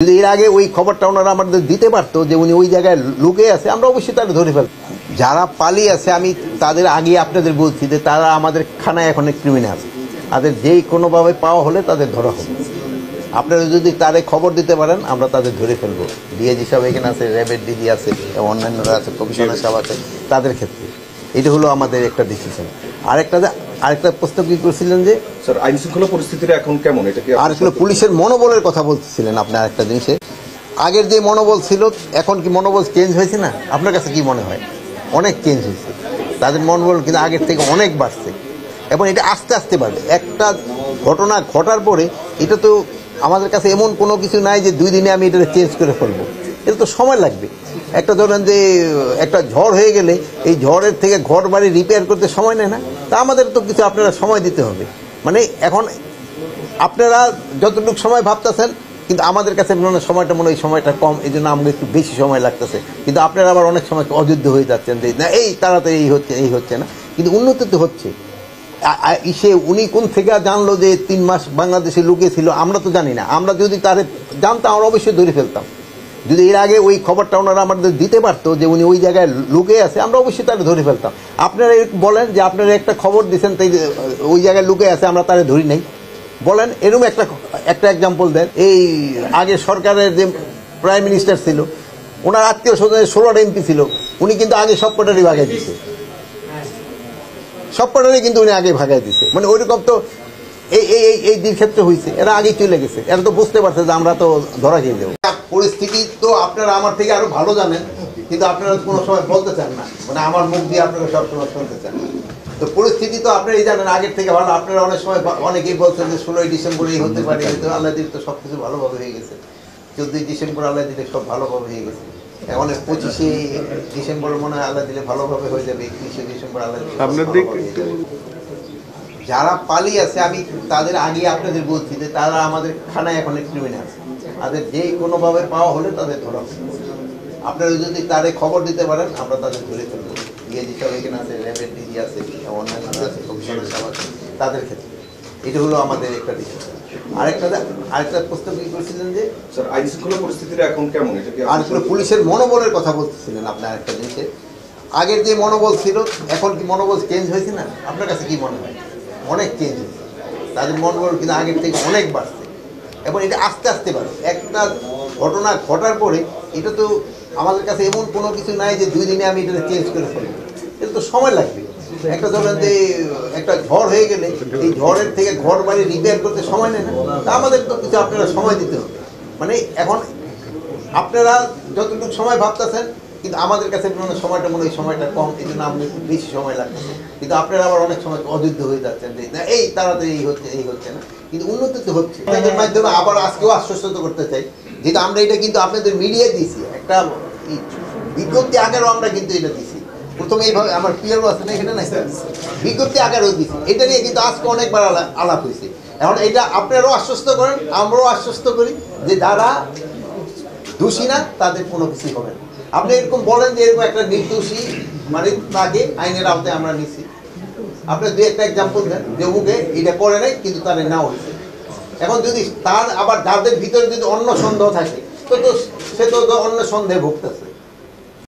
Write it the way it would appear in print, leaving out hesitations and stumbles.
যদি এর আগে ওই খবরটা ওনারা আমাদের দিতে পারতো যে উনি ওই জায়গায় লুকিয়ে আছে, আমরা অবশ্যই তারা ধরে ফেলব। যারা পালিয়ে আছে আমি তাদের আগে আপনাদের বলছি যে তারা আমাদের থানায় এখন ক্রিমিনাল, তাদের যেই কোনোভাবে পাওয়া হলে তাদের ধরা হবে। আপনারা যদি তাদের খবর দিতে পারেন আমরা তাদের ধরে ফেলবো। ডিআইজি সাহেব এখানে আছে, র্যাবের ডিজি আছে, অন্যান্যরা আছে, কমিশনার সাহেব আছে, তাদের ক্ষেত্রে এটা হলো আমাদের একটা ডিসিশন। আরেকটা প্রশ্ন কি করছিলেন যে স্যার আইন শৃঙ্খলা পরিস্থিতিটা এখন কেমন, এটা কি আর আসলে পুলিশের মনোবলের কথা বলতেছিলেন আপনি? আরেকটা জিনিসে আগের যে মনোবল ছিল এখন কি মনোবল চেঞ্জ হয়েছে না? আপনার কাছে কি মনে হয়? অনেক চেঞ্জ হয়েছে, তাদের মনোবল কিন্তু আগের থেকে অনেক বাড়ছে এবং এটা আস্তে আস্তে বাড়বে। একটা ঘটনা ঘটার পরে এটা তো আমাদের কাছে এমন কোনো কিছু নাই যে 2 দিনে আমি এটা চেঞ্জ করে ফেলবো, এটা তো সময় লাগবে। একটা ধরেন যে একটা ঝড় হয়ে গেলে এই ঝড়ের থেকে ঘর বাড়ি রিপেয়ার করতে সময় নেয় না, তা আমাদের তো কিছু আপনারা সময় দিতে হবে। মানে এখন আপনারা যতটুকু সময় ভাবতেছেন কিন্তু আমাদের কাছে সময়টা মনে হয় সময়টা কম, এই জন্য আমাদের একটু বেশি সময় লাগতেছে। কিন্তু আপনারা আবার অনেক সময় অযোগ্য হয়ে যাচ্ছেন যে না এই তাড়াতাড়ি এই হচ্ছে না, কিন্তু উন্নতি তো হচ্ছে। উনি কোন থেকে জানলো যে 3 মাস বাংলাদেশে লুকিয়েছিল? আমরা তো জানি না। আমরা যদি তারে জানতাম আমরা অবশ্যই ধরে ফেলতাম। যদি এর আগে ওই খবরটা ওনারা আমাদের দিতে পারতো যে উনি ওই জায়গায় লুকিয়ে আছে, আমরা অবশ্যই তারা ধরে ফেলতাম। আপনারা বলেন যে আপনারা একটা খবর দিচ্ছেন তাই ওই জায়গায় লুকিয়ে আছে, আমরা তারা ধরি নাই বলেন। এরকম একটা এক্সাম্পল দেন। এই আগে সরকারের যে প্রাইম মিনিস্টার ছিল, ওনার আত্মীয় স্বজনের 16টা এমপি ছিল, উনি কিন্তু আগে সব কটারই ভাগাই দিছে, সব কটারই কিন্তু উনি আগে ভাগাই দিছে। মানে ওইরকম তো এই দিন ক্ষেত্রে হয়েছে, এরা আগেই চলে গেছে, এরা তো বুঝতে পারছে যে আমরা তো ধরা খেয়ে যাবো। পরিস্থিতি তো আপনারা আমার থেকে আরো ভালো জানেন, কিন্তু আপনারা কোনো সময় বলতে চান না, মানে আমার মুখ দিয়ে আপনারা সবসময় শুনতে চান না। তো পরিস্থিতি তো আপনারাই জানেন আগের থেকে ভালো। আপনারা অনেক সময় অনেকেই বলছেন যে 16ই ডিসেম্বর এই হতে পারে, কিন্তু আল্লাহ দিলে তো সবকিছু ভালোভাবে হয়ে গেছে। 14ই ডিসেম্বর আল্লাহ দিলে সব ভালোভাবে হয়ে গেছে। এখন 25শে ডিসেম্বর মনে হয় আল্লাহ দিলে ভালোভাবে হয়ে যাবে, 31শে ডিসেম্বর আল্লাহ দিলে। যারা পালিয়ে আছে আমি তাদের আগে আপনাদের বলছি যে তারা আমাদের থানায় এখন ক্রিমিনাল, তাদের যেই কোনোভাবে পাওয়া হলে তাদের ধরা হবে। আপনারা যদি তাদের খবর দিতে পারেন আমরা তাদের ধরে ফেলবো। ডিআইজি সাহেব এখানে আছে, র্যাবের ডিজি আছে, অন্যান্যরা আছে, কমিশনার সাহেব আছে, তাদের ক্ষেত্রে এটা হলো আমাদের একটা ডিসিশন। আরেকটা প্রশ্ন কি করছিলেন যে স্যার আইন শৃঙ্খলা পরিস্থিতিটা এখন কেমন, এটা কি আর পুলিশের মনোবলের কথা বলতেছিলেন আপনি? আরেকটা জিনিসে আগের যে মনোবল ছিল এখন কি মনোবল চেঞ্জ হয়েছে না? আপনার কাছে কি মনে হয়? অনেক চেঞ্জ হয়েছে, তাদের মনোবল কিন্তু আগের থেকে অনেক বাড়ছে এবং এটা আস্তে আস্তে বাড়বে। একটা ঘটনা ঘটার পরে এটা তো আমাদের কাছে এমন কোনো কিছু নাই যে 2 দিনে আমি এটা চেঞ্জ করে ফেলবো, এটা তো সময় লাগবে। একটা ধরেন যে একটা ঝড় হয়ে গেলে এই ঝড়ের থেকে ঘর বাড়ি রিপেয়ার করতে সময় নেয় না, তা আমাদের তো কিছু আপনারা সময় দিতে হবে। মানে এখন আপনারা যতটুকু সময় ভাবতেছেন কিন্তু আমাদের কাছে সময়টা মনে হয় সময়টা কম, এই জন্য আমাদের একটু বেশি সময় লাগতেছে। কিন্তু আপনারা আবার অনেক সময় অযোগ্য হয়ে যাচ্ছেন যে না এই তাড়াতাড়ি এই হচ্ছে না, কিন্তু উন্নতি তো হচ্ছে। এদের মাধ্যমে আবার আজকেও আশ্বস্ত করতে চাই, যেটা আমরা এটা কিন্তু আপনাদের মিডিয়ায় দিয়েছি, একটা বিজ্ঞপ্তি আকারেও আমরা কিন্তু এটা দিয়েছি। প্রথমে এইভাবে আমার পিয়ারও আছে না এখানে, না বিজ্ঞপ্তি আকারেও দিয়েছি। এটা নিয়ে কিন্তু আজকে অনেকবার আলাপ হয়েছে। এখন এটা আপনারাও আশ্বস্ত করেন, আমরাও আশ্বস্ত করি যে যারা দোষী না তাদের কোনো কিছু হবে না। আপনি এরকম বলেন যে এরকম একটা নির্দোষী মানে তাকে আইনের আওতায় আমরা নিচ্ছি, আপনি 2-1টা এক্সাম্পল দেন যে অমুকে এটা করে নাই কিন্তু তার না হয়েছে। এখন যদি তার আবার যাদের ভিতরে যদি অন্য সন্দেহ থাকে তো সে তো অন্য সন্দেহে ভুগতেছে।